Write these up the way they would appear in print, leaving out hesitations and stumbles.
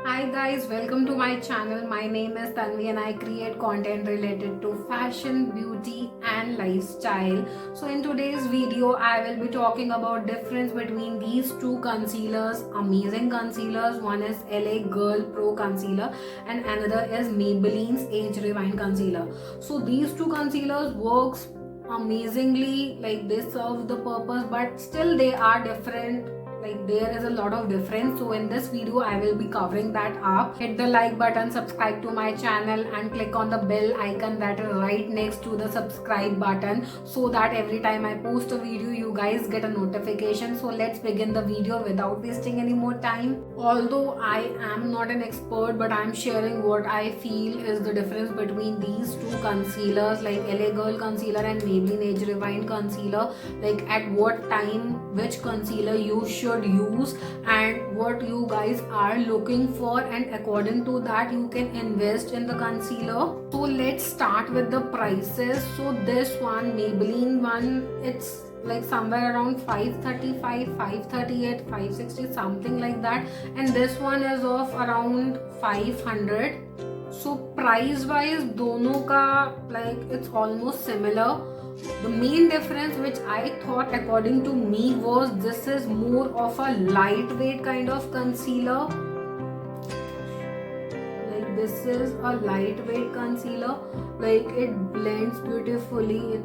Hi guys, welcome to my channel. My name is Tanvi and I create content related to fashion, beauty and lifestyle. So in today's video, I will be talking about difference between these two concealers, amazing concealers. One is LA Girl Pro Concealer and another is Maybelline's Age Rewind Concealer. So these two concealers works amazingly, like they serve the purpose, but still they are different, like there is a lot of difference. So in this video I will be covering that up. Hit the like button, subscribe to my channel and click on the bell icon that is right next to the subscribe button, so that every time I post a video you guys get a notification. So let's begin the video without wasting any more time. Although I am not an expert, but I am sharing what I feel is the difference between these two concealers, like LA Girl Concealer and Maybelline Age Rewind Concealer. Like at what time which concealer you should use and what you guys are looking for, and according to that you can invest in the concealer. So let's start with the prices. So this one, Maybelline one, it's like somewhere around 535, 538, 560, something like that, and this one is of around 500. So price wise dono ka like it's almost similar. The main difference which I thought according to me was this is more of a lightweight kind of concealer. Like this is a lightweight concealer, like it blends beautifully.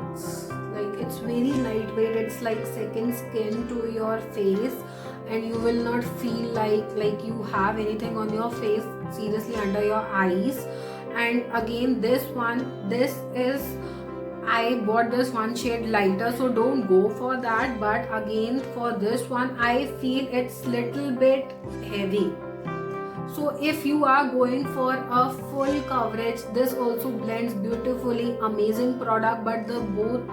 It's very lightweight. It's like second skin to your face, and you will not feel like you have anything on your face, seriously, under your eyes. And again this one, I bought this one shade lighter, so don't go for that. But again for this one I feel it's little bit heavy. So if you are going for a full coverage, this also blends beautifully, amazing product. But the both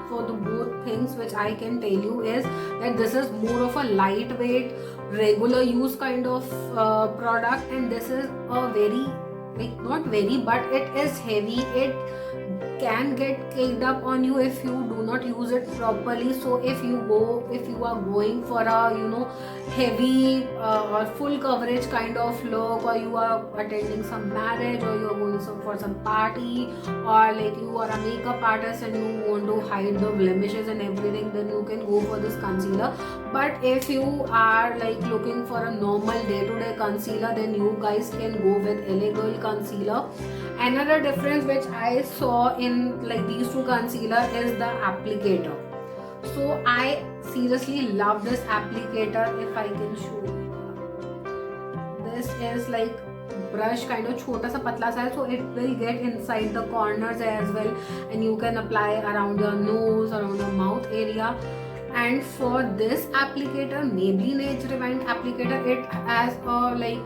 things which I can tell you is that this is more of a lightweight, regular use kind of product, and this is a very, like not very, but it is heavy. It can get caked up on you if you do not use it properly. So if you are going for a heavy or full coverage kind of look, or you are attending some marriage, or you are going for some party, or like you are a makeup artist and you want to hide the blemishes and everything, then you can go for this concealer. But if you are like looking for a normal day-to-day concealer, then you guys can go with LA Girl Concealer. Another difference which I saw in like these two concealer is the applicator. So I seriously love this applicator. If I can show you, this is like brush kind of छोटा सा पतला सा है, so it will get inside the corners as well, and you can apply around your nose, around your mouth area. And for this applicator, Maybelline Age Rewind applicator, it has a like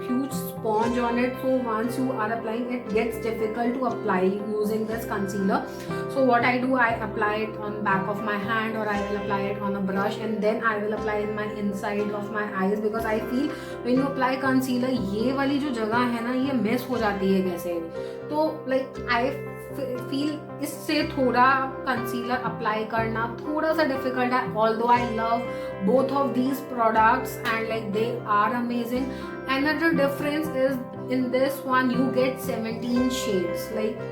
huge sponge on it, so once you are applying, it gets difficult to apply using this concealer. So what I do, I apply it on back of my hand, or I will apply it on a brush, and then I will apply in my inside of my eyes, because I feel when you apply concealer, ये वाली जो जगह है ना, ये miss हो जाती है कैसे भी. तो like I फील इससे थोड़ा कंसीलर अप्लाई करना थोड़ा सा डिफिकल्ट है. Although I love both of these products and like they are amazing. Another difference is in this one you get 17 shades. like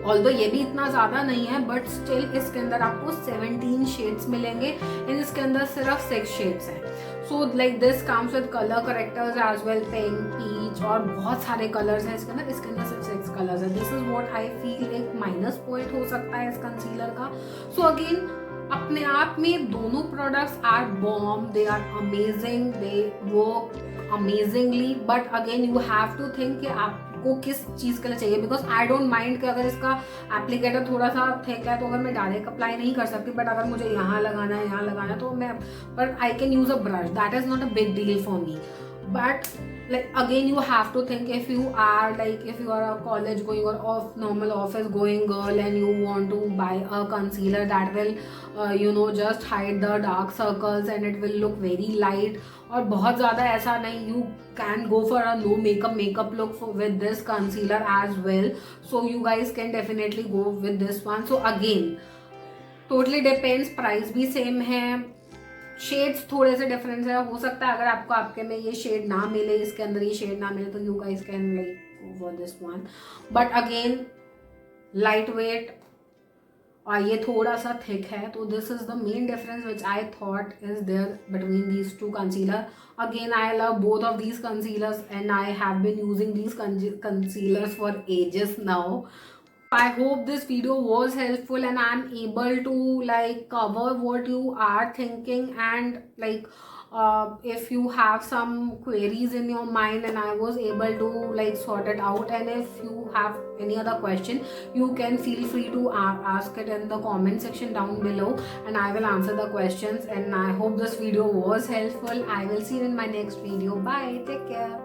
although ये भी इतना ज़्यादा नहीं है, बट स्टिल इसके अंदर आपको 17 शेड्स मिलेंगे, एंड इसके अंदर सिर्फ 6 शेड्स हैं. So like this comes with colour characters as well, pink, peach, और बहुत सारे कलर्स हैं इसके अंदर सिर्फ 6 कलर्स हैं. This is what I feel एक माइनस पॉइंट हो सकता है इस कंसीलर का. सो अगेन अपने आप में दोनों products are bomb, they are amazing, they work amazingly. But again you have to think कि आपको किस चीज़ के लिए चाहिए, बिकॉज आई डोंट माइंड कि अगर इसका एप्लीकेटर थोड़ा सा थिक है तो अगर मैं डायरेक्ट अप्लाई नहीं कर सकती, बट अगर मुझे यहाँ लगाना है तो मैं, but I can use a brush, that is not a big deal for me. But like again you have to think, if you are a college going or normal office going girl and you want to buy a concealer that will just hide the dark circles and it will look very light, और बहुत ज़्यादा ऐसा नहीं, you can go for a no makeup look with this concealer as well. So you guys can definitely go with this one. So again totally depends, price भी same है, shades थोड़े से difference है, हो सकता है अगर आपको आपके में ये शेड ना मिले, इसके अंदर ये शेड ना मिले, तो you guys can like go for this one. But again light weight और ये थोड़ा सा थिक है, तो this is the main difference which I thought is there between these two concealer. Again I love both of these concealers and I have been using these concealers for ages now. I hope this video was helpful and I'm able to like cover what you are thinking, and like if you have some queries in your mind and I was able to like sort it out, and if you have any other question you can feel free to ask it in the comment section down below and I will answer the questions. And I hope this video was helpful. I will see you in my next video. Bye, take care.